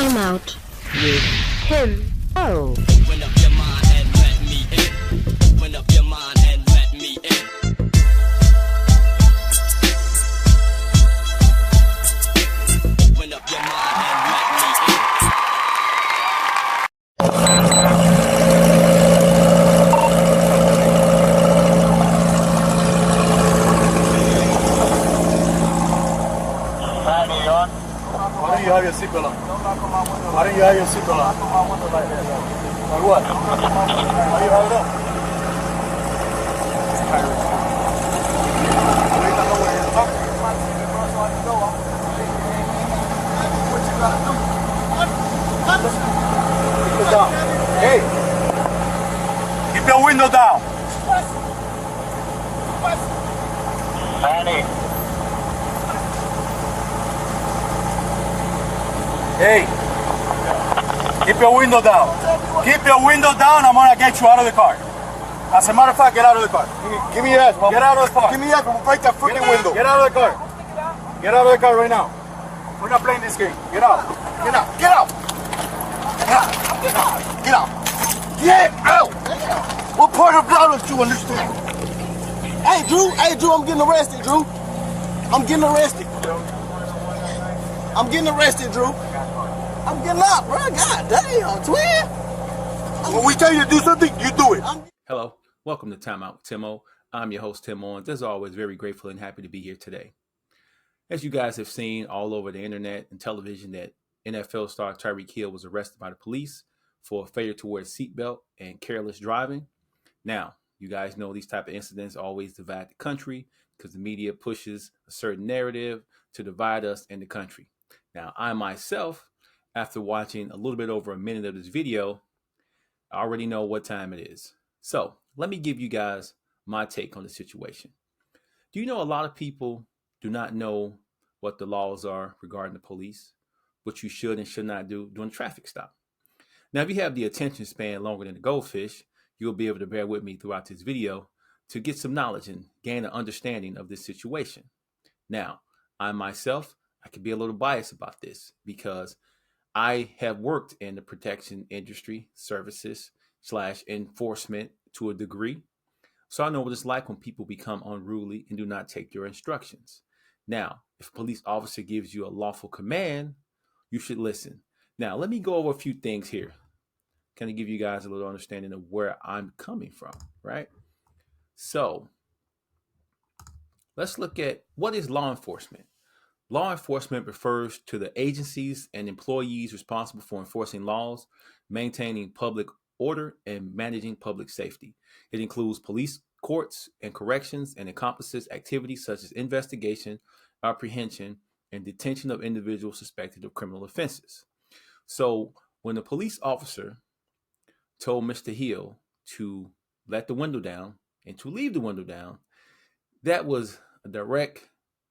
Timeout with Tim O. Open up your mind and let me in. Open up your mind and let me in. Open up your mind and let me in. Why don't you have your seatbelt on? Why don't you have your seatbelt on? Or what? Why do you have it on? Tyreek. Wait, I know where you're talking. What you gotta do? Keep it down. Hey! Keep your window down. Annie. Hey, keep your window down. Keep your window down. I'm gonna get you out of the car. As a matter of fact, get out of the car. Give me your ass, Mom. Get out of the car. Give me your ass. We'll break that freaking window. Get out of the car. Get out of the car right now. We're not playing this game. Get out. Get out. Get out. Get out. Get out. Get out. Get out. What part of blood do you understand? Hey, Drew, I'm getting arrested, Drew. I'm getting arrested. I'm getting arrested, Drew. I'm getting out, bro. God damn, twin. When we tell you to do something, you do it. Hello, welcome to Timeout with Timo. I'm your host, Tim Owens. As always, very grateful and happy to be here today. As you guys have seen all over the internet and television, that NFL star Tyreek Hill was arrested by the police for failure to wear a seatbelt and careless driving. Now, you guys know these type of incidents always divide the country because the media pushes a certain narrative to divide us in the country. Now, I myself, after watching a little bit over a minute of this video, I already know what time it is. So let me give you guys my take on the situation. Do you know a lot of people do not know what the laws are regarding the police, what you should and should not do during a traffic stop? Now, if you have the attention span longer than a goldfish, you'll be able to bear with me throughout this video to get some knowledge and gain an understanding of this situation. Now, I myself, I can be a little biased about this because I have worked in the protection industry, services / enforcement to a degree. So I know what it's like when people become unruly and do not take your instructions. Now, if a police officer gives you a lawful command, you should listen. Now, let me go over a few things here. Kind of give you guys a little understanding of where I'm coming from, right? So let's look at what is law enforcement. Law enforcement refers to the agencies and employees responsible for enforcing laws, maintaining public order, and managing public safety. It includes police, courts, and corrections, and encompasses activities such as investigation, apprehension, and detention of individuals suspected of criminal offenses. So when the police officer told Mr. Hill to let the window down and to leave the window down, that was a direct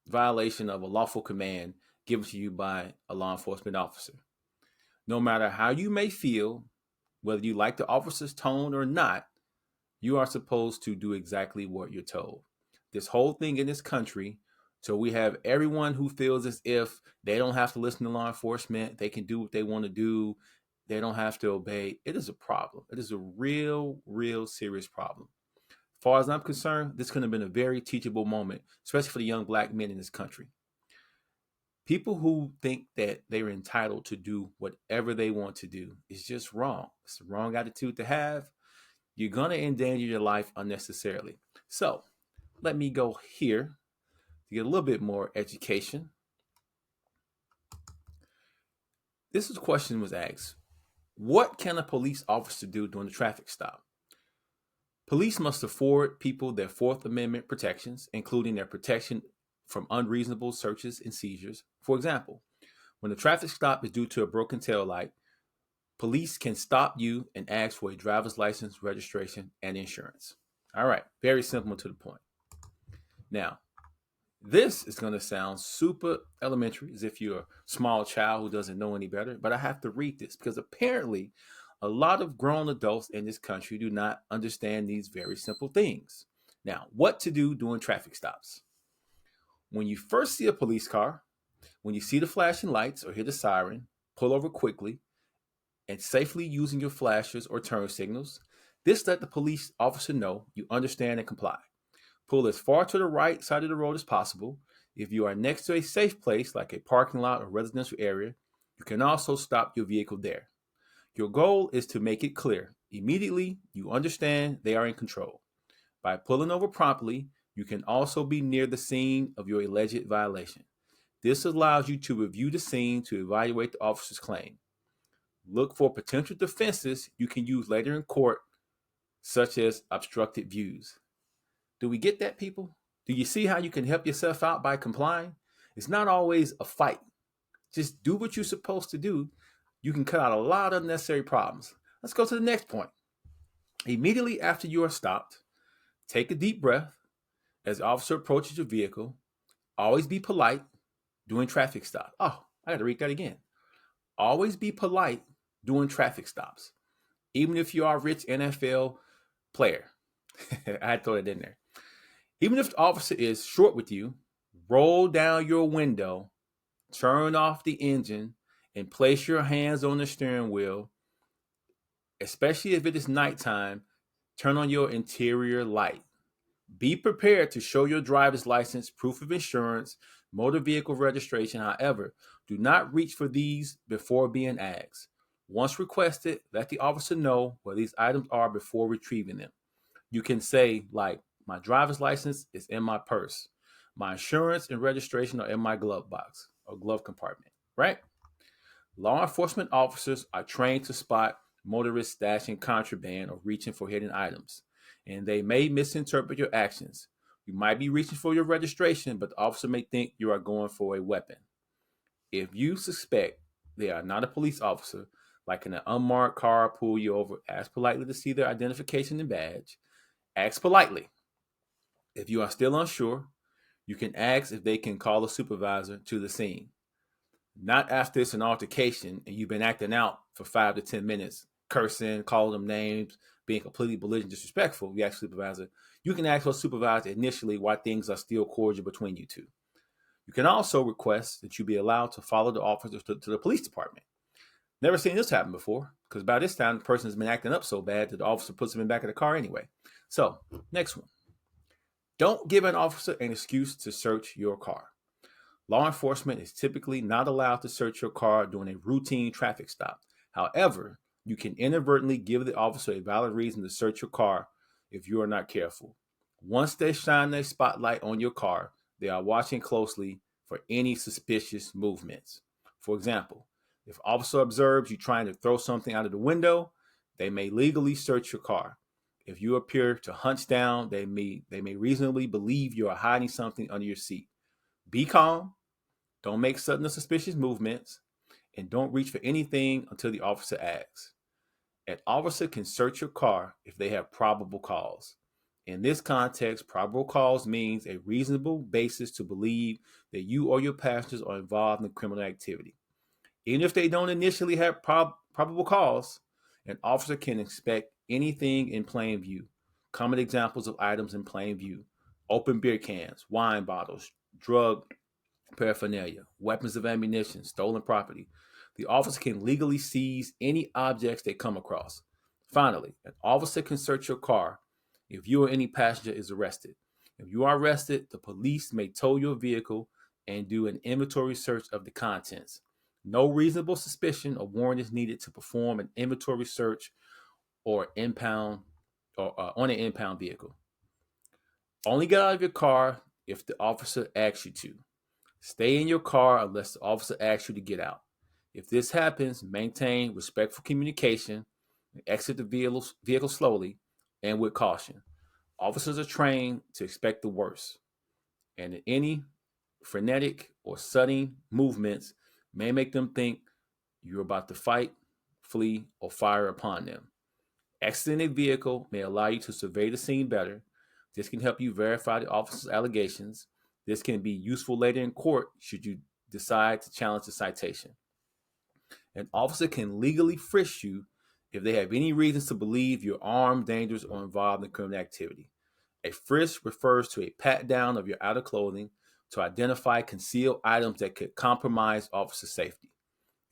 violation of a lawful command given to you by a law enforcement officer. No matter how you may feel, whether you like the officer's tone or not, you are supposed to do exactly what you're told. This whole thing in this country, so we have everyone who feels as if they don't have to listen to law enforcement, they can do what they want to do, they don't have to obey. It is a problem. It is a real serious problem. As far as I'm concerned, this could have been a very teachable moment, especially for the young black men in this country. People who think that they're entitled to do whatever they want to do is just wrong. It's the wrong attitude to have. You're going to endanger your life unnecessarily. So let me go here to get a little bit more education. This question was asked. What can a police officer do during a traffic stop? Police must afford people their Fourth Amendment protections, including their protection from unreasonable searches and seizures. For example, when a traffic stop is due to a broken taillight, police can stop you and ask for a driver's license, registration, and insurance. All right, very simple to the point. Now, this is going to sound super elementary, as if you're a small child who doesn't know any better, but I have to read this because apparently a lot of grown adults in this country do not understand these very simple things. Now, what to do during traffic stops? When you first see a police car, when you see the flashing lights or hear the siren, pull over quickly and safely using your flashers or turn signals. This let the police officer know you understand and comply. Pull as far to the right side of the road as possible. If you are next to a safe place like a parking lot or residential area, you can also stop your vehicle there. Your goal is to make it clear immediately you understand they are in control. By pulling over promptly, you can also be near the scene of your alleged violation. This allows you to review the scene to evaluate the officer's claim. Look for potential defenses you can use later in court, such as obstructed views. Do we get that, people? Do you see how you can help yourself out by complying? It's not always a fight. Just do what you're supposed to do. You can cut out a lot of unnecessary problems. Let's go to the next point. Immediately after you are stopped, take a deep breath as the officer approaches your vehicle. Always be polite during traffic stops. Oh, I got to read that again. Always be polite during traffic stops. Even if you are a rich NFL player. I had to throw that in there. Even if the officer is short with you, roll down your window, turn off the engine, and place your hands on the steering wheel. Especially if it is nighttime, turn on your interior light. Be prepared to show your driver's license, proof of insurance, motor vehicle registration. However, do not reach for these before being asked. Once requested, let the officer know where these items are before retrieving them. You can say, like, my driver's license is in my purse. My insurance and registration are in my glove box or glove compartment, right? Law enforcement officers are trained to spot motorists stashing contraband or reaching for hidden items, and they may misinterpret your actions. You might be reaching for your registration, but the officer may think you are going for a weapon. If you suspect they are not a police officer, like in an unmarked car pull you over, ask politely to see their identification and badge. Ask politely. If you are still unsure, you can ask if they can call a supervisor to the scene. Not after it's an altercation and you've been acting out for 5 to 10 minutes, cursing, calling them names, being completely belligerent, disrespectful. You ask supervisor. You can ask for a supervisor initially while things are still cordial between you two. You can also request that you be allowed to follow the officer to the police department. Never seen this happen before, because by this time the person has been acting up so bad that the officer puts him in the back of the car anyway. So, next one. Don't give an officer an excuse to search your car. Law enforcement is typically not allowed to search your car during a routine traffic stop. However, you can inadvertently give the officer a valid reason to search your car if you are not careful. Once they shine their spotlight on your car, they are watching closely for any suspicious movements. For example, if an officer observes you trying to throw something out of the window, they may legally search your car. If you appear to hunch down, they may reasonably believe you are hiding something under your seat. Be calm. Don't make sudden or suspicious movements, and don't reach for anything until the officer asks. An officer can search your car if they have probable cause. In this context, probable cause means a reasonable basis to believe that you or your passengers are involved in criminal activity. Even if they don't initially have probable cause, an officer can inspect anything in plain view. Common examples of items in plain view: open beer cans, wine bottles, drug paraphernalia, weapons of ammunition, stolen property. The officer can legally seize any objects they come across. Finally, an officer can search your car if you or any passenger is arrested. If you are arrested, the police may tow your vehicle and do an inventory search of the contents. No reasonable suspicion or warrant is needed to perform an inventory search or impound or on an impound vehicle. Only get out of your car if the officer asks you to. Stay in your car unless the officer asks you to get out. If this happens, maintain respectful communication and exit the vehicle slowly and with caution. Officers are trained to expect the worst, and any frenetic or sudden movements may make them think you're about to fight, flee, or fire upon them. Exiting a vehicle may allow you to survey the scene better. This can help you verify the officer's allegations. This can be useful later in court should you decide to challenge the citation. An officer can legally frisk you if they have any reasons to believe you're armed, dangerous, or involved in criminal activity. A frisk refers to a pat down of your outer clothing to identify concealed items that could compromise officer safety.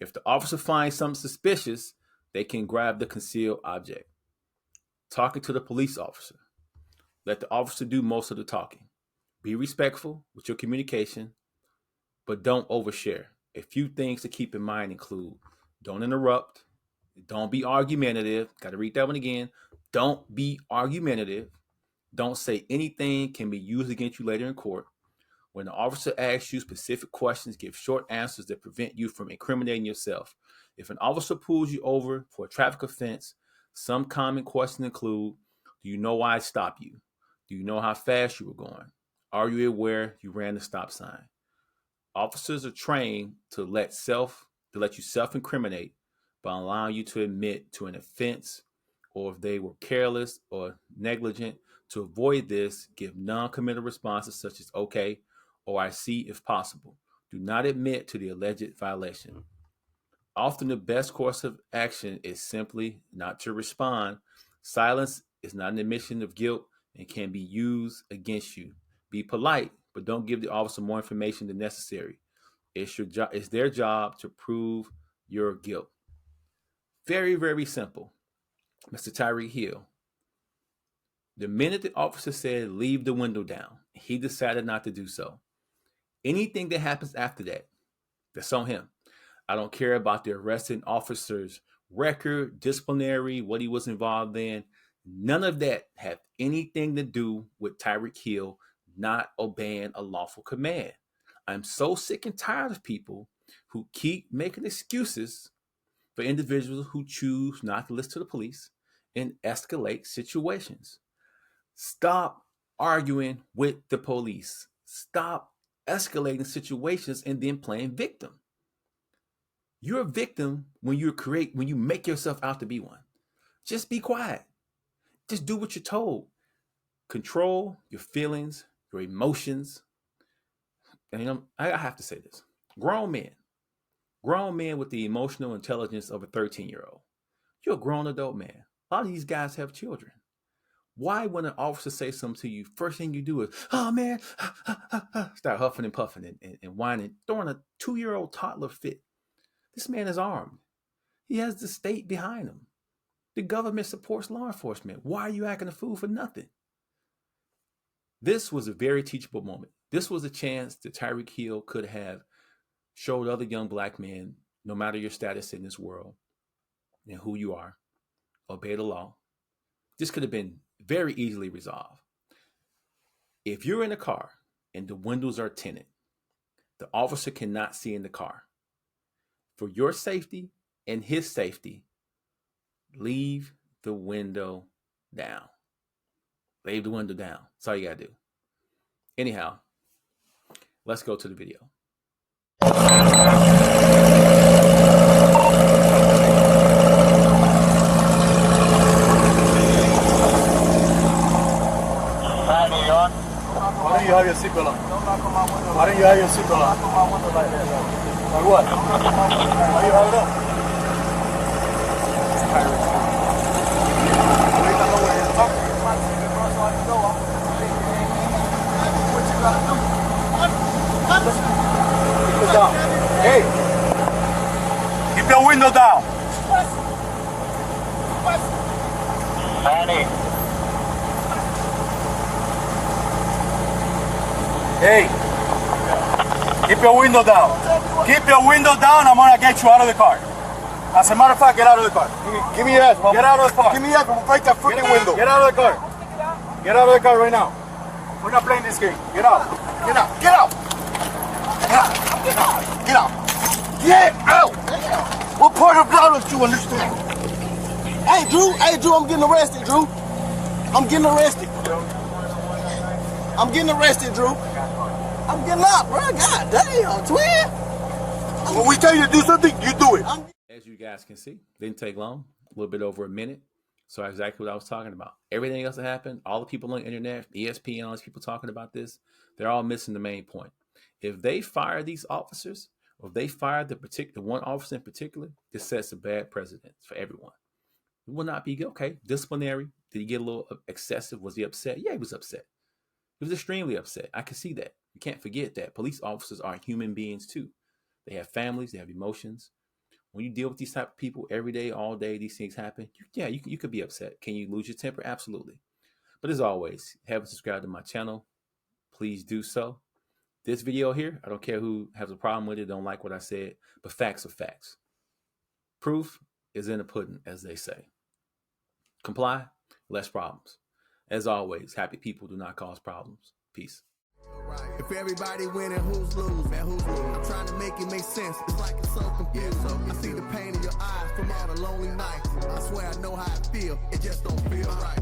If the officer finds something suspicious, they can grab the concealed object. Talking to the police officer. Let the officer do most of the talking. Be respectful with your communication, but don't overshare. A few things to keep in mind include don't interrupt, don't be argumentative. Got to read that one again. Don't be argumentative. Don't say anything can be used against you later in court. When the officer asks you specific questions, give short answers that prevent you from incriminating yourself. If an officer pulls you over for a traffic offense, some common questions include, do you know why I stopped you? Do you know how fast you were going? Are you aware you ran the stop sign? Officers are trained to let you self-incriminate by allowing you to admit to an offense, or if they were careless or negligent. To avoid this, give non-committal responses such as okay or I see if possible. Do not admit to the alleged violation. Often the best course of action is simply not to respond. Silence is not an admission of guilt and can be used against you. Be polite, but don't give the officer more information than necessary. It's their job to prove your guilt. Very, very simple. Mr. Tyreek Hill. The minute the officer said, leave the window down, he decided not to do so. Anything that happens after that, that's on him. I don't care about the arresting officer's record, disciplinary, what he was involved in. None of that had anything to do with Tyreek Hill not obeying a lawful command. I'm so sick and tired of people who keep making excuses for individuals who choose not to listen to the police and escalate situations. Stop arguing with the police. Stop escalating situations and then playing victim. You're a victim when you make yourself out to be one. Just be quiet. Just do what you're told. Control your feelings, your emotions. And I have to say this. Grown men with the emotional intelligence of a 13-year-old. You're a grown adult man. A lot of these guys have children. Why, when an officer says something to you, first thing you do is, oh man, start huffing and puffing and whining, throwing a 2-year-old toddler fit. This man is armed. He has the state behind him. The government supports law enforcement. Why are you acting a fool for nothing? This was a very teachable moment. This was a chance that Tyreek Hill could have showed other young black men, no matter your status in this world and who you are, obey the law. This could have been very easily resolved. If you're in a car and the windows are tinted, the officer cannot see in the car. For your safety and his safety, leave the window down. Leave the window down. That's all you gotta do. Anyhow, let's go to the video. Why don't you have your seatbelt on? Why don't you have your seatbelt on? Like what? Why do you have it up? Keep it down. Hey! Keep your window down. Hey! Keep your window down. Keep your window down. I'm gonna get you out of the car. As a matter of fact, get out of the car. Give me your ass, mama. Get out of the car. Give me your ass. I'm gonna break that freaking window. Get out of the car. Get out of the car right now. We're not playing this game. Get out. Get out. Get out. Get out. Get out. Get out. Get out. What part of Dallas do you understand? Hey, Drew, I'm getting arrested, Drew. I'm getting arrested. I'm getting arrested, Drew. I'm getting out, bro. God damn, twin. When we tell you to do something, you do it. As you guys can see, didn't take long, a little bit over a minute. So exactly what I was talking about. Everything else that happened, all the people on the internet, ESPN, all these people talking about this, they're all missing the main point. If they fire these officers, or if they fire the one officer in particular, this sets a bad precedent for everyone. It will not be okay. Disciplinary. Did he get a little excessive? Was he upset? Yeah, he was upset. He was extremely upset. I can see that. You can't forget that police officers are human beings too. They have families, they have emotions. When you deal with these type of people every day, all day, these things happen. You could be upset. Can you lose your temper? Absolutely. But as always, haven't subscribed to my channel, please do so. This video here, I don't care who has a problem with it, don't like what I said, but facts are facts. Proof is in the pudding, as they say. Comply, less problems. As always, happy people do not cause problems. Peace. If everybody winning, who's losing? Man, who's losing? I'm trying to make it make sense. It's like it's so confusing. I see the pain in your eyes from all the lonely nights. I swear I know how I feel. It just don't feel right.